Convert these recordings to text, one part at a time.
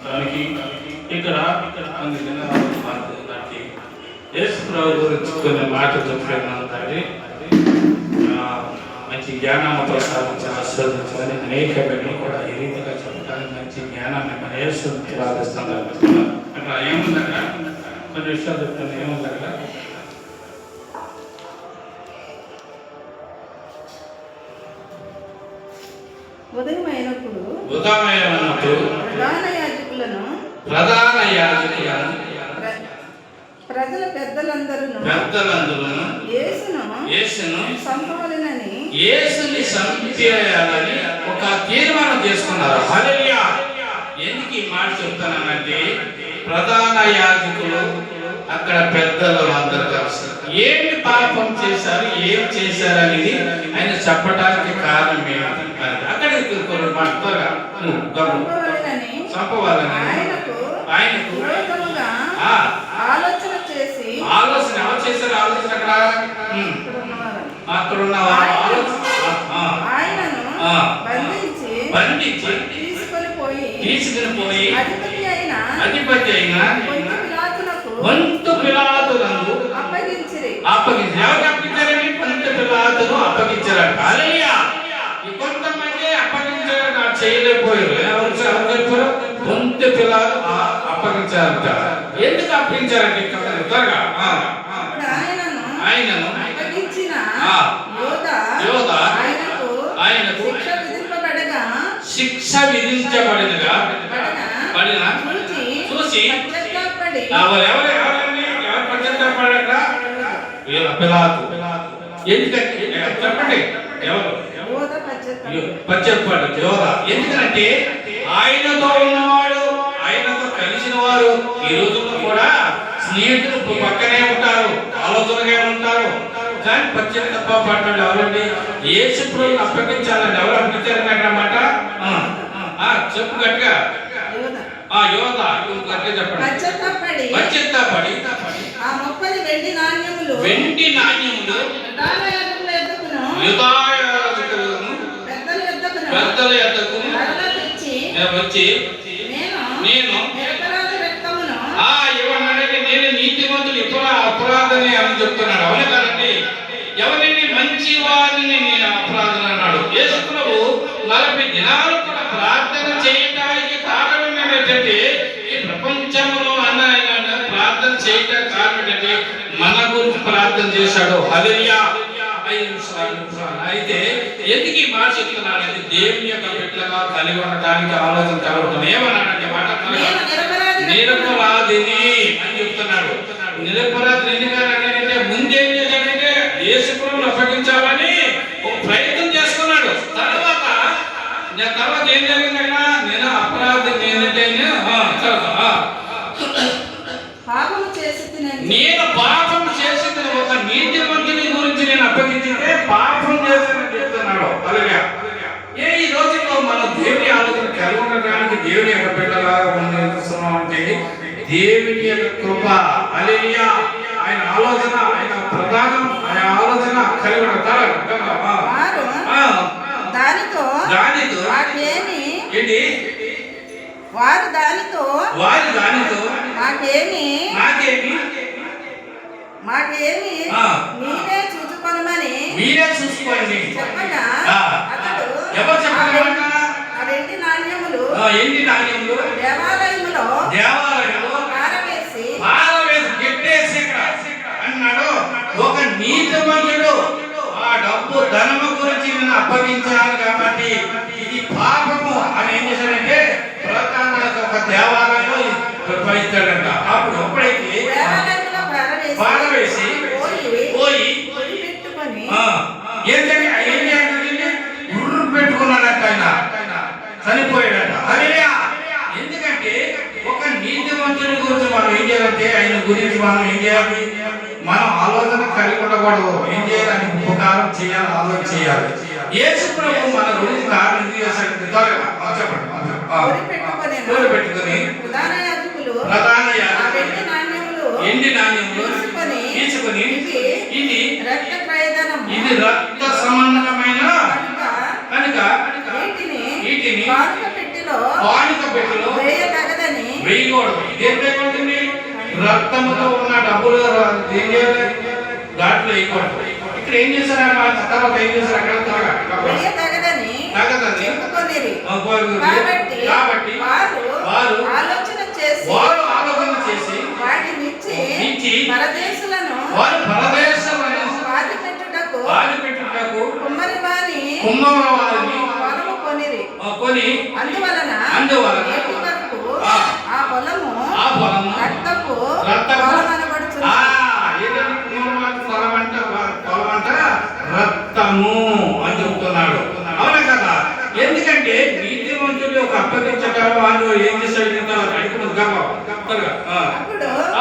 దానికి ఇక్కడ అందుకని దానికి యేసు ప్రభు గురించి కొన్ని మాటలు చెప్పాను. దాన్ని మంచి జ్ఞానంతో సాధించి ఆస్వాదించాలని అనేక బిడ్డలు కూడా ఈ రీతిగా చెప్పడానికి మంచి జ్ఞానాన్ని మన యేసు ప్రార్థిస్తున్నారు. అక్కడ ఏముందట కొన్ని విషయాలు చెప్తాను. ఏముందట ఉదయమైనప్పుడు ప్రధాన యాజకులను ప్రజల పెద్దలందరూ యేసును చంపేయాలని ఒక తీర్మానం చేసుకున్నారు. హల్లెలూయా. ఎందుకు ఈ మాట చెప్తానంటే ప్రధాన యాజకులు అక్కడ పెద్దలు అందరూ కలిసి ఏమి పాపం చేశారు, ఏం చేశారు అనేది ఆయన చెప్పడానికి కారణం ఏమిటి? అక్కడికి కొన్ని మాటగా చంపవాలని ఆయనకు ఆలోచన చేసి ఎవరు చేశారు? ఆలోచన అక్కడ ఉన్న ఆయనను బంధించి తీసుకుని పోయి అధిపతి అయిన పొంతు పిలాతులను అప్పగించారు. ఎవరు అప్పగించారని? పొంతు పిలాతును అప్పగించారు. హల్లెలూయా. కొంతమంది అప్పగించారు, చేయలేకపోయారు. ఎవరు చెప్పారు? పొంతు పిలాతు అప్పగించారంట. ఎందుకు అప్పగించారంటే త్వరగా ఆయనను ఆయనకు శిక్ష విధించబడినగా చూసి పిలాతు ఎందుకంటే చెప్పండి ఎవరు పచ్చపాడు యోధ. ఎందుకంటే ఆయనతో ఉన్నవాడు, ఆయనతో కలిసిన వారు ఈ రోజుల్లో కూడా స్నేహితులు పక్కనే ఉంటారు, ఆలోచనగా ఉంటారు. కానీ పశ్చాత్తాపడ్డాడు ఎవరండి? యేసు ప్రభువుని అప్పగించాలని. ఎవరు అప్పగించారని అన్నమాట? చెప్పు గట్టిగా. యోధ గట్టిగా చెప్పండి. పశ్చాత్తాపడి వెండి నాణ్యములు పెద్దల యొద్దకు వచ్చి నేను ఇవ్వనంటే నేను నీతిమంతులు ఇప్పుడు అపరాధని అని చెప్తున్నాడు. అవును కదండి. ఎవరిని మంచి వారిని నేను అపరాధన అన్నాడు. యేసు ప్రభు 40 దినాలు కూడా ప్రార్థన చేయడానికి కారణం ఏంటంటే ఈ ప్రపంచంలో ఆయన ప్రార్థన చేయడానికి కారణం ఏంటంటే మన గురించి ప్రార్థన చేశాడు. హల్లెలూయా. అయితే ఎందుకు ఈ మాట చెప్తున్నాడంటే దేవుని యొక్క బిడ్డలుగా కలిగి ఉండటానికి ఆలోచన కలుగుతుంది. ఏమన్నాడంటే మాట నిరపరాధిని అని చెప్తున్నాడు. నిరపరాధిని ఎందుకంటే ముందేం చేశాడంటే యేసు ప్రభువును అప్పగించాలని ఒక ప్రయత్నం చేసుకున్నాడు. తర్వాత ఏం జరిగిందన్నా నేను అపరాధి నేను పాపం చేసి ఒక నీతిమంతుని గురించి నేను అప్పగించితే పాపం చేశానని చెప్తున్నాడు. అలాగే ఈ రోజుల్లో మనం దేవుని ఆలోచన కలిగి ఉండడానికి దేవుని యొక్క బిడ్డలాగా అంటే దేవుని యొక్క కృప. హల్లెలూయా. ఆయన ఆలోచన, ఆయన ప్రధానం, ఆయన ఆలోచన కలిగి ఉంటారు. వారు దానితో మాకేమి మీరే చూసుకోండి ఎవరు చెప్పాలి? ఎండి నాణ్యములు దేవాలయంలో పారవేసి గిట్టేసి అన్నాడు. ఒక నీతిమంతుడు ఆ డబ్బు ధనము గురించి నేను అప్పగించాను కాబట్టి ఇది పాపము అని ఏం చేశాడంటే ప్రధాన ఒక దేవాలయంలో ఇస్తాడంట. అప్పుడు ఎప్పుడైతే పారవేసి పోయి ఏంటంటే ఏం చేయాలంటే ఉర్రు పెట్టుకున్నాడట. ఆయన చనిపోయాడట. హల్లెలూయా. ఎందుకంటే ఒక నీతిమంతుని గురించి మనం ఏం చేయాలంటే ఆయన గురించి మనం ఏం చేయాలి? మనం ఆలోచన కలిగి ఉండకూడదు. ఏం చేయాలని ఉపకారం చేయాలి, ఆలోచన చేయాలి. యేసు ప్రభు మన గురించి కారణం ఎందుకు చేశాడు? చెప్పండి. పెట్టుకుని ప్రధాన ఎండి నాణ్యములు తీసుకుని ఇది రక్త సంబంధమైన కనుక వీటిని కానుక పెట్టిలో వేయకూడదు. ఏం వేయకూడదండి? రక్తముతో ఉన్న డబ్బులు ఏం చేయాలి? దాంట్లో వేయకూడదు. ఇక్కడ ఏం చేశారు? తర్వాత ఏం చేశారు? అక్కడ తగదని చెప్పుకొనిరి. కాబట్టి వారు ఆలోచన చేసి వాటినిచ్చి పరదేశులను పాతి పెట్టుటకు కుమ్మరి వారిని పొలము కొని అందువలన నేటి వరకు ఆ పొలము రక్తపు పొలం అనబడుచున్నది. రక్తము అని చెబుతున్నాడు. అవునా కదా? ఎందుకంటే నీతిమంతుడు ఒక అప్పగించగల వాళ్ళు ఏం చేశాడు?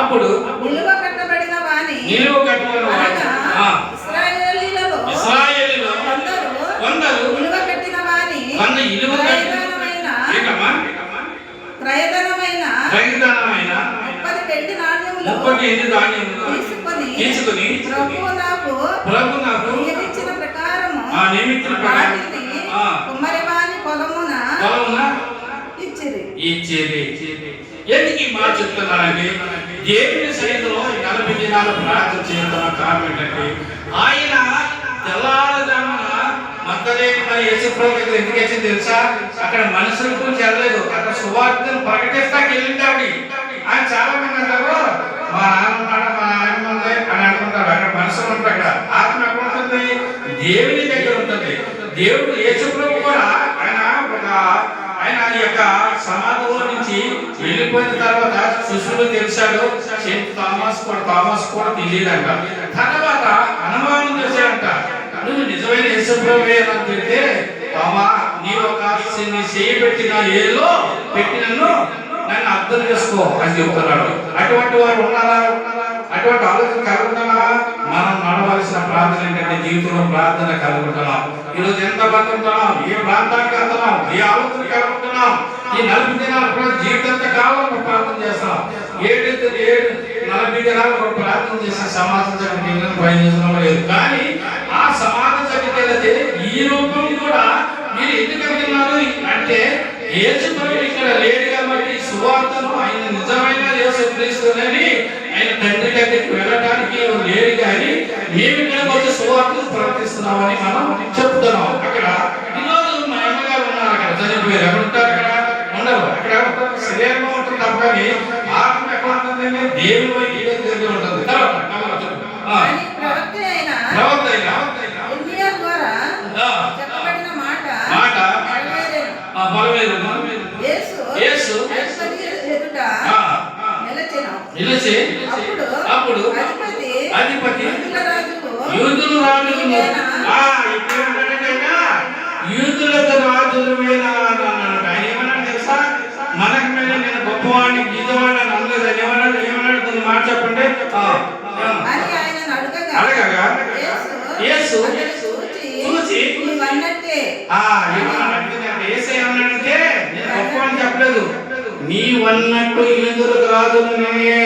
అప్పుడు నిలువ కట్టబడిన వాని ఇశ్రాయేలీయులలో కొందరు నిలువ కట్టిన వాని క్రయధనమైన 30 వెండి నాణ్యములు తీసుకొని ప్రభు నాకు నియమించిన ప్రకారము వాటిని కుమ్మరి వాని పొలమున ఇచ్చిరి. ఎందుకు ఈ మాట చెప్తున్నానండి? దేవుని సన్నిధిలో 40 దినాలు ప్రార్థన చేయడం కారణం ఏంటంటే ఆయన తెల్లారుజామున మగ్దలేని మరి యేసుప్రభు దగ్గర ఎందుకు వచ్చింది తెలుసా? అక్కడ మనుషుల గురించి వెళ్ళలేదు, అక్కడ సువార్తను ప్రకటిస్తాకి వెళ్ళింది ఆవిడ. ఆయన చాలా మంది అంటారు మా నాన్న ఉన్నాడు, మా ఆయన ఉంది అని అనుకుంటారు. అక్కడ మనుషులు ఉంటారు. అక్కడ ఆత్మ ఎక్కడ ఉంటుంది? దేవుని దగ్గర ఉంటుంది. దేవుడు యేసుప్రభు కూడా ఆయన యొక్క సమాధిలో నుంచి వెళ్ళిపోయిన తర్వాత శిష్యులు తెలిసాడు. థామస్ కూడా తెలియదంట. తర్వాత అనుమానం చేశాడంట, నువ్వు నిజమైన యేసుప్రభువే అని తెలితే నీ ఒక చేయబెట్టిన ఏలో పెట్టి నన్ను అర్థం చేసుకో అని చెప్తున్నాడు. అటువంటి వారు ఉన్నారా? అటువంటి ఆలోచన కలుగుతున్నావా? మనం నడవలసిన ప్రార్థన ఏంటంటే జీవితంలో ప్రార్థన కలుగుతున్నాం. ఈరోజు ఎంత బతుకుతున్నాం? ఏ ప్రాంతానికి వెళ్తున్నాం? ఏ ఆలోచన కలుగుతున్నాం? ఈ 40 దినాలు జీవితంతో కావాలని ప్రార్థన చేస్తున్నాం. 40 దినాలు ప్రార్థన చేసి సమాజం జరిగిన ప్రయోజనం లేదు. కానీ ఆ సమాజం జరిగితే ఈ రూపం కూడా మీరు ఎందుకు వెళ్తున్నారు అంటే యేసుప్రభు ఇక్కడ లేడు కాబట్టి సువార్తను ఆయన నిజమైన యేసుక్రీస్తుని ఆయన తండ్రి దగ్గరికి వెళ్ళడానికి లేడు. కానీ మేము ఇక్కడ వచ్చి సువార్తను ప్రవర్తిస్తున్నామని మనం చెప్తున్నాం. అక్కడ ఈరోజు మా అమ్మగారు ఉన్నారు, అక్కడ చనిపోయారు. ఎక్కడ ఉంటారు? అక్కడ ఉండరు. అక్కడ శరీరంలో ఉంటుంది తప్ప కానీ ఆత్మ ఎక్కడ ఉంటుందండి? దేవుని వైపు తెలియ ఉంటుంది. ప్రవక్త అయినా చెప్పబడిన మాట యేసు నిలిచి అప్పుడు అధిపతి యూదుల రాజులు యూదులకు రాజులువేనా అన్నాడు. ఆయన ఏమన్నాడు తెలుసా? మనకి మీద నేను గొప్పవాడిని గీతవాడిని అనలేదు. ఏమన్నాడు మాట చెప్పండి. అడగగా యేసు చూసి ఏమన్నాడంటే నేను గొప్పవాడిని చెప్పలేదు, నీవన్నట్టు యూదులకు రాజులు నేనే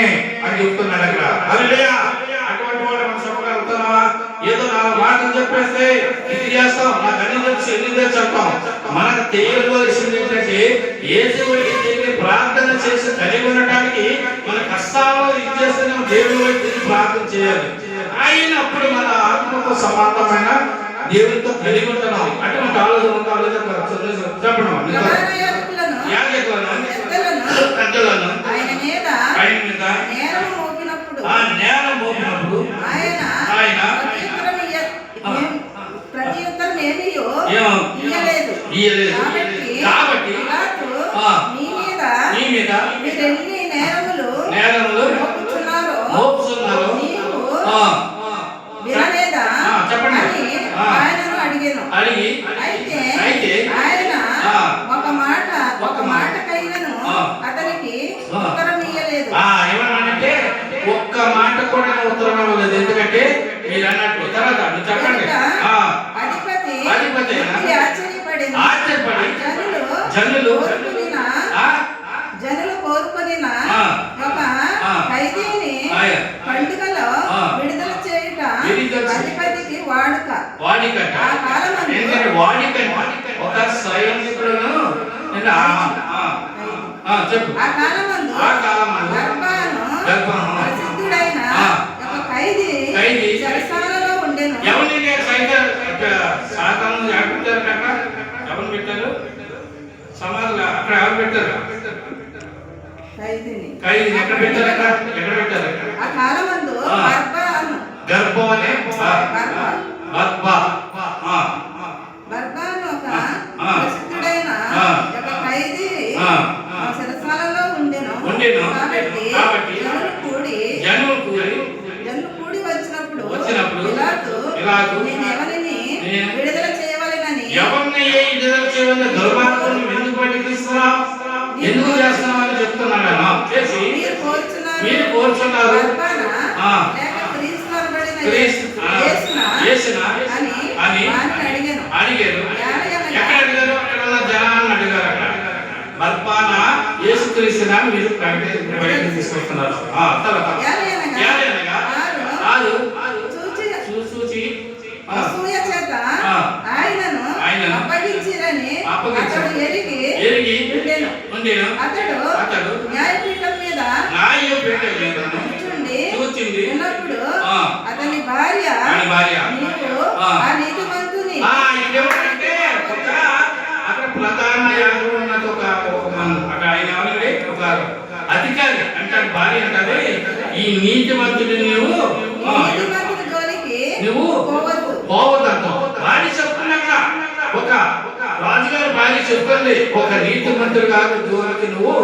అని చెప్తున్నాడు అక్కడ. హల్లెలూయా. అటువంటి వాడు మనం చెప్పగలుగుతున్నావా? ఏదో 4 మాటలు చెప్పేస్తే ఇది చేస్తాం, నాకు అన్ని తెలుసు ఎన్ని తెలుసు అంటాం. మనకు తెలియవలసింది ఏంటంటే యేసు వైపు ప్రార్థన చేసి కలిగి ఉండటానికి మన కష్టాలు ఇది చేస్తేనే దేవుని వైపు ప్రార్థన చేయాలి. ఆయన అప్పుడు మన ఆత్మతో సమానమైన దేవునితో కలిగి ఉంటున్నాం. అటువంటి ఆలోచన చెప్పడం పెద్దలను ఆయన మీద నేరం మోపినప్పుడు ఆయన ప్రత్యుత్తరం ఏమీయో ఇయ్యలేదు. కాబట్టి నీ మీద మీరెన్ని నేరములు మోపుచున్నారో వినలేదా అని ఆయనను అడిగి అయితే ఆయన ఒక మాటకైనను అతనికి ఉత్తరం ఇయ్యలేదు. ఏమన్నానంటే ఒక్క మాట కూడా ఉత్తరం ఇవ్వలేదు. ఎందుకంటే మీరు అన్నట్టు తర్వాత చెప్పండి. అధిపతి ఆశ్చర్యపడి జనులు కోరుకునిన ఒక ఖైదీని పండుగలో విడుదల చేయుట అధిపతికి వాడుక. ఆ కాలమందు ఒక సైనికులను చెప్పు. ఆ కాలమందు గర్భాను ప్రసిద్ధుడైన ఒక ఖైదీ చెరసాలలో ఉండెను. ఎవరిని సాతాను ఎక్కడ పెట్టారు కాక? ఎవరిని పెట్టారు? సమాధులు అక్కడ ఎవరు పెట్టారు? ఖైదీని ఎక్కడ పెట్టారు? ఎక్కడ పెట్టారు? ఆ కాలమందు గర్భం అనే బర్బాను ఒక ప్రసిద్ధుడైన ఒక ఖైదీ చెరసాలలో ఉండెను. కాబట్టి జనులు కూడి వచ్చినప్పుడు పిలాతు నేను ఎవరిని విడుదల చేయవలెనని ఎందుకు చేస్తున్నామని చెప్తున్నాను. చేసి మీరు కోరుచున్నారు అని అడిగారు. ఎక్కడ అడిగారు? అక్కడ ఉన్న జనాన్ని అడిగారు. అక్కడ బర్బాన యేసుక్రీస్తుని మీరు బయటకు తీసుకొస్తున్నారు. తర్వాత చూచి ఆయనను అప్పగించిరని అతడు ఎరిగి ఉండెను. అతడు న్యాయపీఠం మీద కూర్చుండి ఉన్నప్పుడు అతని భార్య నీవు ఆ నీతిమంతుని అక్కడ ప్రధాన యాజకుడు ఉన్నది అక్కడ ఆయన ఎవరండి? ఒక అధికారి అంటాడు. భార్య అంటది, ఈ నీతిమంతుడి నువ్వు పోవద్దు. భార్య చెప్తున్నా ఒక రాజుగారి భార్య చెప్తుంది, ఒక నీతిమంతుడు కాదు జోలికి నువ్వు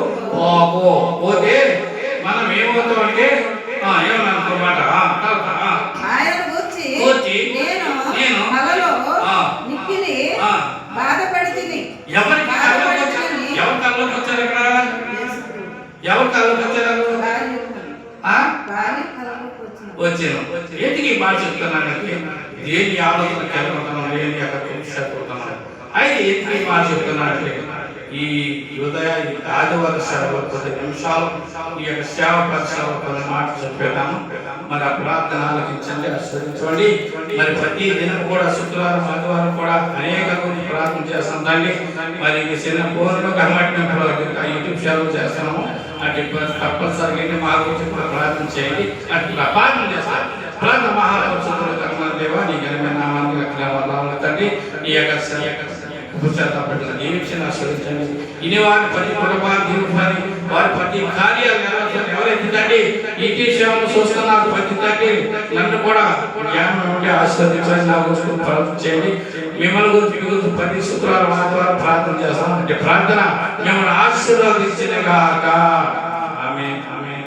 పోతే మనం ఏమవుతాం అంటే ఏమన్నమాట నేను బాధపడితిని. ఎవరి కళ్ళకి వచ్చారు? అక్కడ ఎవరి కళ్ళకి వచ్చారు? వచ్చాను. ఎందుకు ఈ మాట చెప్తున్నానంటే దేని ఆలోచన కలుగుతున్నాం, దేని యొక్క అయితే ఎందుకు ఈ మాట చెప్తున్నానంటే ఈ ఉదయ ఆదివారం సేవలో 10 నిమిషాలు ఈ యొక్క సేవ పరిశ్రమ కొన్ని మాటలు చెప్పేదాము. మరి ఆ ప్రార్థన ఆలకించండి, ఆశీర్వదించండి. మరి ప్రతి దినం కూడా శుక్రవారం ఆదివారం కూడా అనేక మంది ప్రార్థన చేస్తాం తండ్రి. మరి చిన్న పూర్ణ గవర్నమెంట్ యూట్యూబ్ సేవలు చేస్తున్నాము. అటు తప్పనిసరిగా మా గురించి కూడా ప్రార్థన చేయండి. అటు ప్రార్థన చేస్తాం. ప్రార్థన మహాపరిశుద్ధుల కర్మ దేవ నీ ఘనమైన నామాన్ని తండ్రి ఈ యొక్క జీవించిన ఆశీర్వదించండి. ఇని వారి ప్రతి కుటుంబాన్ని దీవించండి. వారి ప్రతి కార్యాలు నెరవేర్చండి. ఎవరైతే తండ్రి ఈ సేవను చూస్తున్నారు ప్రతి తండ్రి నన్ను కూడా జ్ఞానం నుండి ఆశీర్వదించండి. నా గురించి ప్రార్థన చేయండి. మిమ్మల్ని గురించి ప్రతి శుక్రవారం ఆదివారం ప్రార్థన చేస్తాం. అంటే ప్రార్థన మిమ్మల్ని ఆశీర్వదించిన గాక.